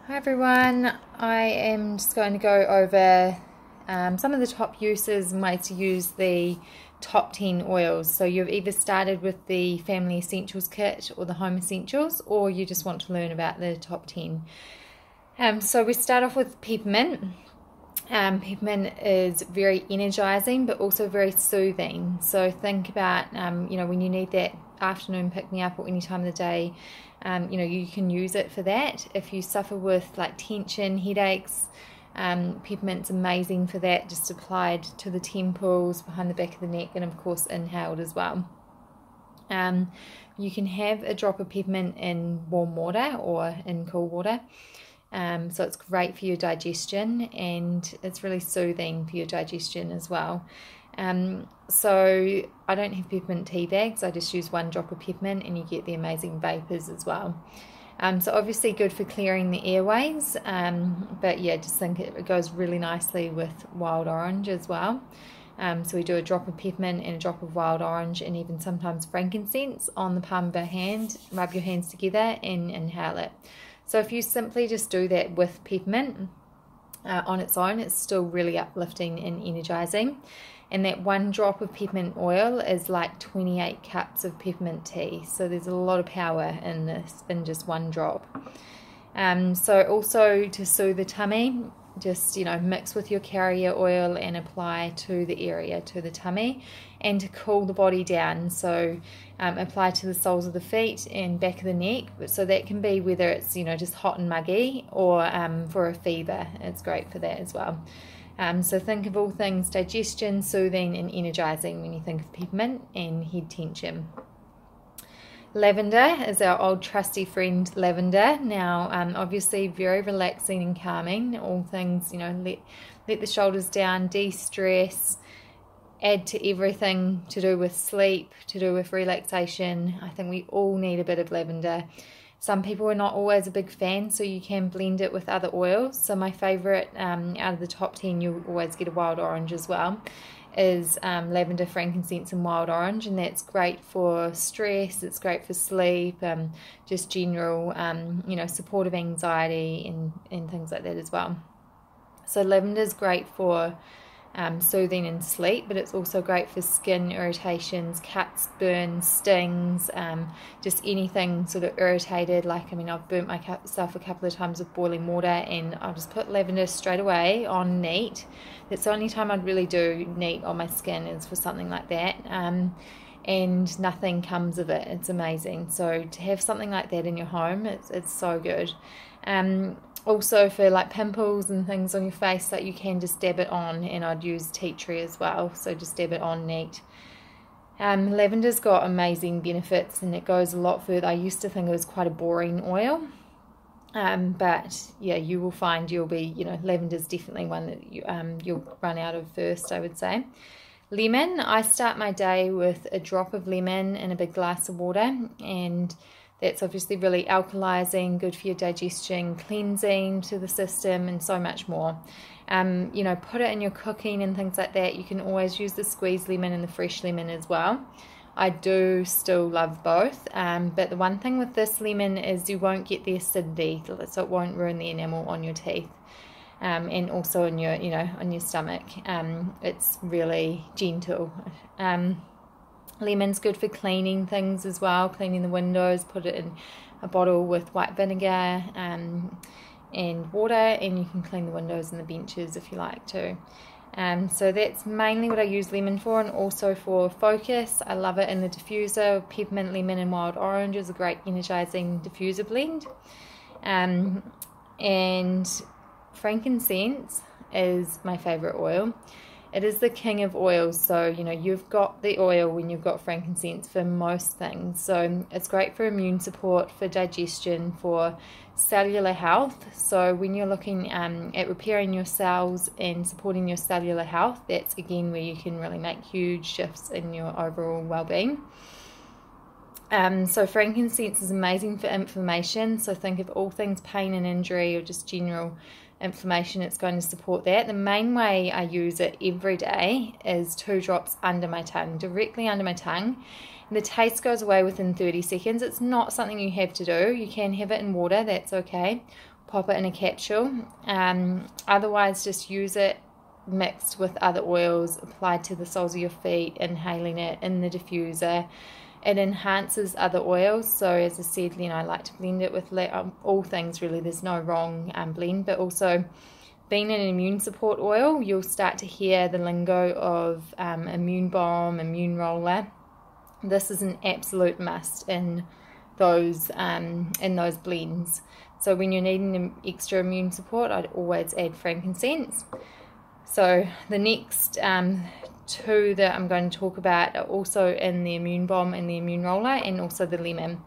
Hi everyone, I am just going to go over some of the top uses and ways to use the top 10 oils. So you've either started with the Family Essentials kit or the Home Essentials, or you just want to learn about the top 10. So we start off with peppermint. Peppermint is very energizing but also very soothing. So think about when you need that afternoon pick-me-up or any time of the day, you can use it for that. If you suffer with like tension, headaches, peppermint's amazing for that, just applied to the temples, behind the back of the neck, and of course inhaled as well. You can have a drop of peppermint in warm water or in cool water. So it's great for your digestion, and it's really soothing for your digestion as well. So I don't have peppermint tea bags, I just use 1 drop of peppermint and you get the amazing vapors as well. So obviously good for clearing the airways, but yeah, just think it goes really nicely with wild orange as well. So we do a drop of peppermint and a drop of wild orange, and even sometimes frankincense on the palm of our hand. Rub your hands together and inhale it. So if you simply just do that with peppermint on its own, it's still really uplifting and energizing. And that 1 drop of peppermint oil is like 28 cups of peppermint tea. So there's a lot of power in this, in just 1 drop. So also to soothe the tummy, just mix with your carrier oil and apply to the area, to the tummy, and to cool the body down. So apply to the soles of the feet and back of the neck. So that can be whether it's just hot and muggy, or for a fever, it's great for that as well. So think of all things digestion, soothing and energizing when you think of peppermint and head tension. Lavender is our old trusty friend, lavender. Now, obviously very relaxing and calming. All things, let the shoulders down, de-stress, add to everything to do with sleep, to do with relaxation. I think we all need a bit of lavender. Some people are not always a big fan, so you can blend it with other oils. So my favorite out of the top 10, you'll always get a wild orange as well, is lavender, frankincense and wild orange, and that's great for stress, it's great for sleep, just general support of anxiety and things like that as well. So lavender is great for soothing and sleep, but it's also great for skin irritations, cuts, burns, stings, just anything sort of irritated. Like, I've burnt myself a couple of times with boiling water, and I'll just put lavender straight away on neat. That's the only time I'd really do neat on my skin, is for something like that, and nothing comes of it. It's amazing. So to have something like that in your home, it's so good. Also for like pimples and things on your face, like you can just dab it on, and I'd use tea tree as well, so just dab it on neat. Lavender's got amazing benefits, and it goes a lot further. I used to think it was quite a boring oil, but yeah, you will find you'll be, lavender's definitely one that you'll run out of first, I would say. Lemon, I start my day with a drop of lemon in a big glass of water, and that's obviously really alkalizing, good for your digestion, cleansing to the system, and so much more. Put it in your cooking and things like that. You can always use the squeezed lemon and the fresh lemon as well. I do still love both, but the one thing with this lemon is you won't get the acidity, so it won't ruin the enamel on your teeth, and also on your, on your stomach. It's really gentle. Lemon's good for cleaning things as well, cleaning the windows. Put it in a bottle with white vinegar and water, and you can clean the windows and the benches if you like to. So that's mainly what I use lemon for, and also for focus. I love it in the diffuser. Peppermint, lemon and wild orange is a great energizing diffuser blend. And frankincense is my favorite oil. It is the king of oils, so you've got the oil when you've got frankincense for most things. So it's great for immune support, for digestion, for cellular health. So when you're looking at repairing your cells and supporting your cellular health, that's again where you can really make huge shifts in your overall well-being. So frankincense is amazing for inflammation. So think of all things pain and injury, or just general inflammation, it's going to support that. The main way I use it every day is 2 drops under my tongue, directly under my tongue. The taste goes away within 30 seconds. It's not something you have to do. You can have it in water, that's okay. pop it in a capsule. Otherwise, just use it mixed with other oils, applied to the soles of your feet, inhaling it in the diffuser. It enhances other oils. So as I said, I like to blend it with all things really. There's no wrong blend, but also being an immune support oil, you'll start to hear the lingo of immune balm, immune roller. This is an absolute must in those blends. So when you're needing an extra immune support, I'd always add frankincense. So the next two that I'm going to talk about are also in the immune balm and the immune roller, and also the lemon.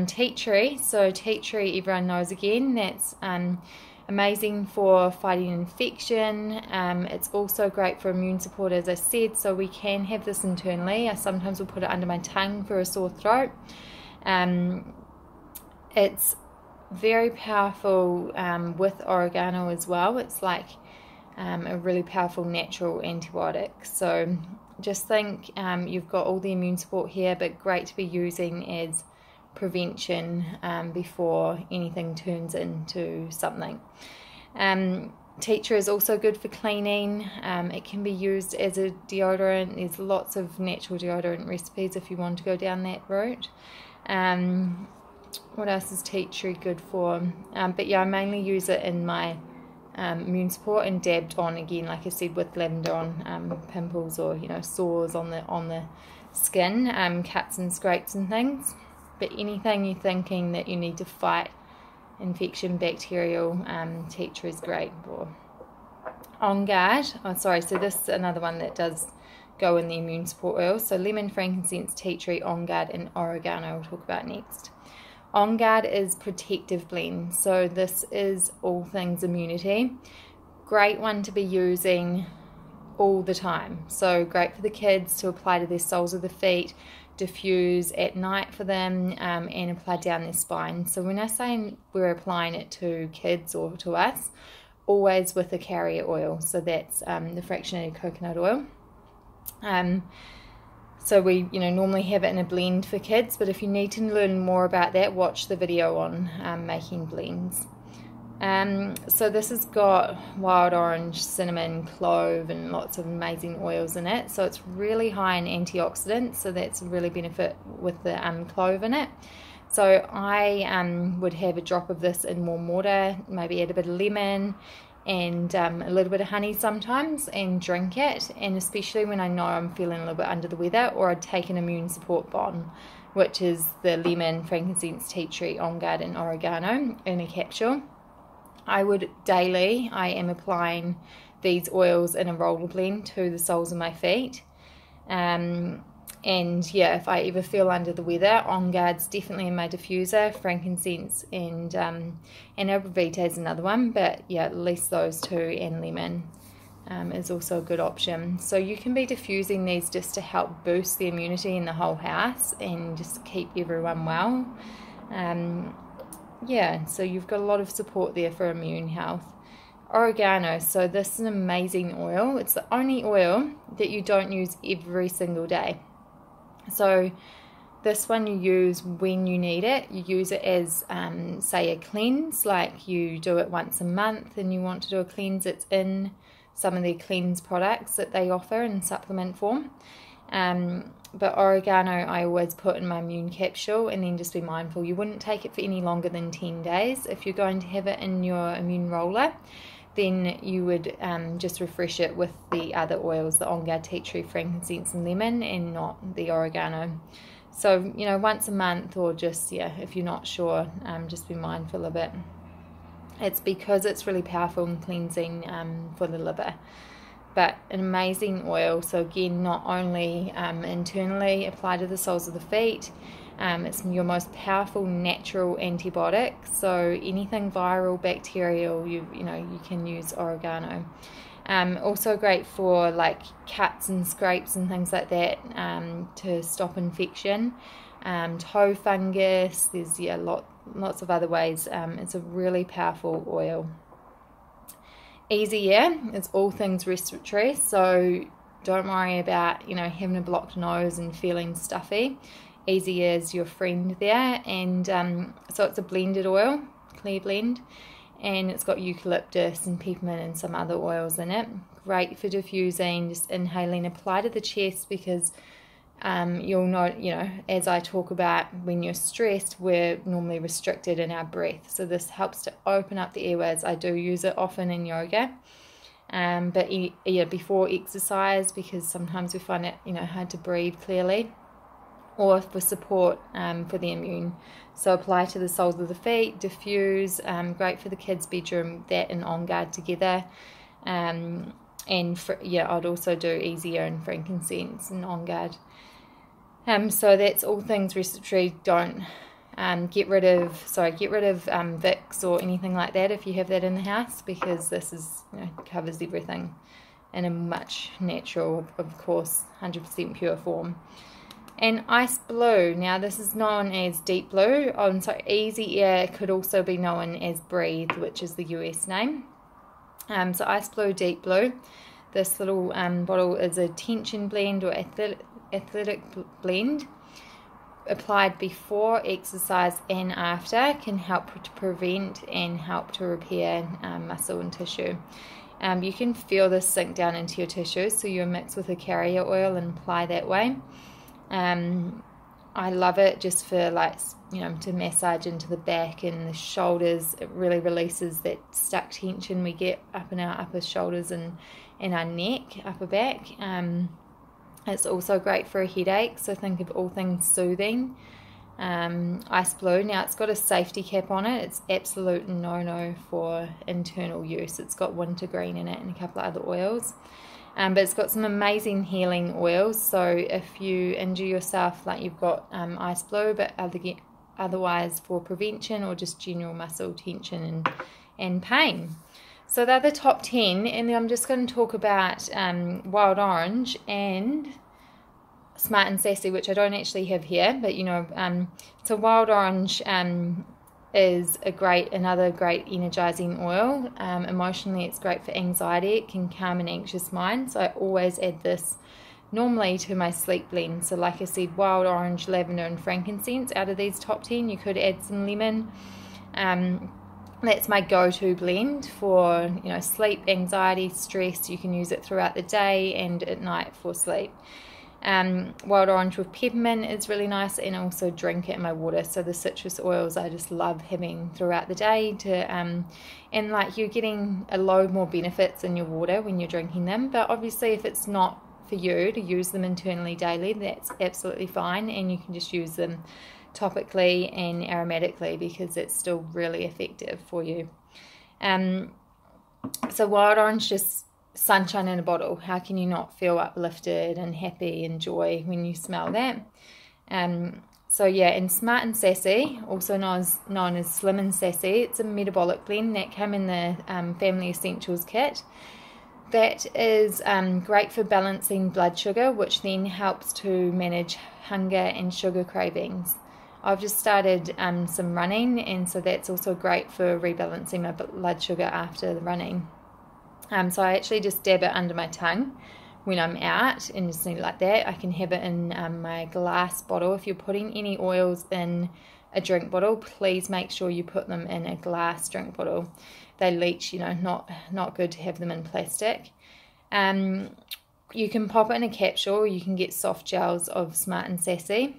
Tea tree. So tea tree, everyone knows again, that's amazing for fighting infection. It's also great for immune support, as I said, so we can have this internally. I sometimes will put it under my tongue for a sore throat. It's very powerful with oregano as well. It's like a really powerful natural antibiotic. So just think you've got all the immune support here, but great to be using as prevention before anything turns into something. Tea tree is also good for cleaning. It can be used as a deodorant. There's lots of natural deodorant recipes if you want to go down that route. What else is tea tree good for? But yeah, I mainly use it in my immune support, and dabbed on again, like I said, with lavender on pimples or sores on the skin, cuts and scrapes and things. But anything you're thinking that you need to fight infection, bacterial, tea tree is great for. On Guard, so this is another one that does go in the immune support oils. So lemon, frankincense, tea tree, On Guard, and oregano we'll talk about next. On Guard is protective blend, so this is all things immunity. Great one to be using all the time. So great for the kids to apply to their soles of the feet, diffuse at night for them, and apply down their spine. So when I say we're applying it to kids or to us, always with a carrier oil. So that's the fractionated coconut oil. So we normally have it in a blend for kids, but if you need to learn more about that, watch the video on making blends. So this has got wild orange, cinnamon, clove, and lots of amazing oils in it. So it's really high in antioxidants, so that's a really benefit with the clove in it. So I would have a drop of this in warm water, maybe add a bit of lemon and a little bit of honey sometimes, and drink it. And especially when I know I'm feeling a little bit under the weather, or I'd take an immune support bomb, which is the lemon, frankincense, tea tree, On Guard, and oregano in a capsule. I am applying these oils in a roller blend to the soles of my feet. And yeah, if I ever feel under the weather, On Guard's definitely in my diffuser, frankincense and arborvitae is another one, but yeah, at least those two, and lemon is also a good option. So you can be diffusing these just to help boost the immunity in the whole house and just keep everyone well. Yeah, so you've got a lot of support there for immune health. Oregano, so this is an amazing oil. It's the only oil that you don't use every single day. So this one you use when you need it. You use it as, say, a cleanse, like you do it once a month and you want to do a cleanse. It's in some of their cleanse products that they offer in supplement form. But oregano I always put in my immune capsule, and then just be mindful you wouldn't take it for any longer than 10 days. If you're going to have it in your immune roller, then you would just refresh it with the other oils, the On Guard, tea tree, frankincense, and lemon, and not the oregano. So, once a month, or just, if you're not sure, just be mindful of it. It's because it's really powerful in cleansing for the liver. But an amazing oil. So again, not only internally applied to the soles of the feet, it's your most powerful natural antibiotic. So anything viral, bacterial, you can use oregano. Also great for like cuts and scrapes and things like that, to stop infection. Toe fungus. There's lots of other ways. It's a really powerful oil. Easy Air is all things respiratory, so don't worry about having a blocked nose and feeling stuffy. Easy Air is your friend there, and so it's a blended oil, clear blend, and it's got eucalyptus and peppermint and some other oils in it. Great for diffusing, just inhaling. Apply to the chest, because you'll know, as I talk about, when you're stressed, we're normally restricted in our breath, so this helps to open up the airways. I do use it often in yoga, but before exercise, because sometimes we find it hard to breathe clearly, or for support for the immune. So apply to the soles of the feet, diffuse, great for the kids' bedroom, that and On Guard together. And I'd also do easier and frankincense and On Guard. So that's all things respiratory. Don't get rid of Vicks or anything like that if you have that in the house, because this is covers everything in a much natural, of course, 100% pure form. And ice blue. Now this is known as deep blue. So easy air could also be known as breathe, which is the US name. So ice blue, deep blue. This little bottle is a tension blend or athletic blend. Applied before exercise and after, can help to prevent and help to repair muscle and tissue. You can feel this sink down into your tissues, so you mix with a carrier oil and apply that way. I love it just for to massage into the back and the shoulders. It really releases that stuck tension we get up in our upper shoulders and our neck, upper back. It's also great for a headache, so think of all things soothing. Ice blue, now it's got a safety cap on it. It's absolute no for internal use. It's got wintergreen in it and a couple of other oils. But it's got some amazing healing oils, so if you injure yourself, you've got ice blue, but otherwise for prevention or just general muscle tension and pain. So they're the top 10, and then I'm just going to talk about Wild Orange and Smart and Sassy, which I don't actually have here, but so Wild Orange is another great energizing oil. Emotionally, it's great for anxiety. It can calm an anxious mind, so I always add this normally to my sleep blend. So like I said, wild orange, lavender and frankincense. Out of these top 10, you could add some lemon. That's my go-to blend for sleep, anxiety, stress. You can use it throughout the day and at night for sleep. Wild orange with peppermint is really nice, and also drink it in my water. So the citrus oils I just love having throughout the day and you're getting a load more benefits in your water when you're drinking them. But obviously if it's not for you to use them internally daily, that's absolutely fine, and you can just use them topically and aromatically, because it's still really effective for you. So wild orange, just sunshine in a bottle. How can you not feel uplifted and happy and joy when you smell that? And Smart and Sassy, also known as Slim and Sassy, it's a metabolic blend that came in the Family Essentials kit. That is great for balancing blood sugar, which then helps to manage hunger and sugar cravings. I've just started some running, and so that's also great for rebalancing my blood sugar after the running. So I actually just dab it under my tongue when I'm out, and just like that. I can have it in my glass bottle. If you're putting any oils in a drink bottle, please make sure you put them in a glass drink bottle. They leach, not good to have them in plastic. You can pop it in a capsule. You can get soft gels of Smart and Sassy,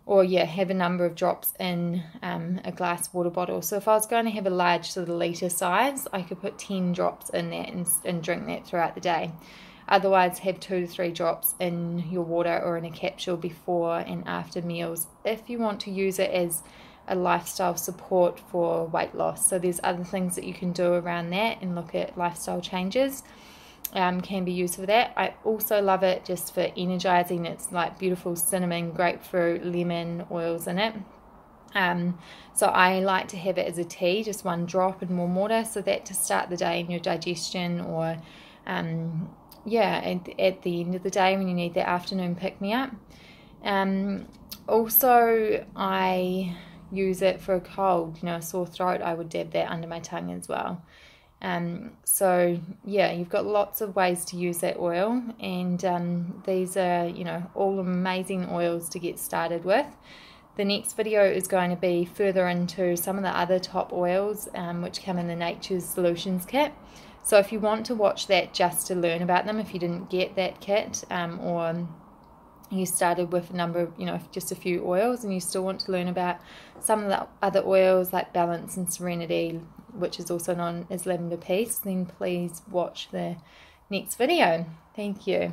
or have a number of drops in a glass water bottle. So if I was going to have a large sort of litre size, I could put 10 drops in that and drink that throughout the day. Otherwise, have 2 to 3 drops in your water or in a capsule before and after meals, if you want to use it as a lifestyle support for weight loss. So there's other things that you can do around that, and look at lifestyle changes. Can be used for that. I also love it just for energizing. It's like beautiful cinnamon, grapefruit, lemon oils in it. So I like to have it as a tea, just 1 drop and warm water, so that to start the day in your digestion, or at the end of the day when you need that afternoon pick-me-up. Also, I use it for a cold, a sore throat. I would dab that under my tongue as well. You've got lots of ways to use that oil, and these are all amazing oils to get started with. The next video is going to be further into some of the other top oils which come in the Nature's Solutions kit. So if you want to watch that just to learn about them, if you didn't get that kit, or you started with a number of, just a few oils and you still want to learn about some of the other oils like Balance and Serenity, which is also known as Lavender Peace, then please watch the next video. Thank you.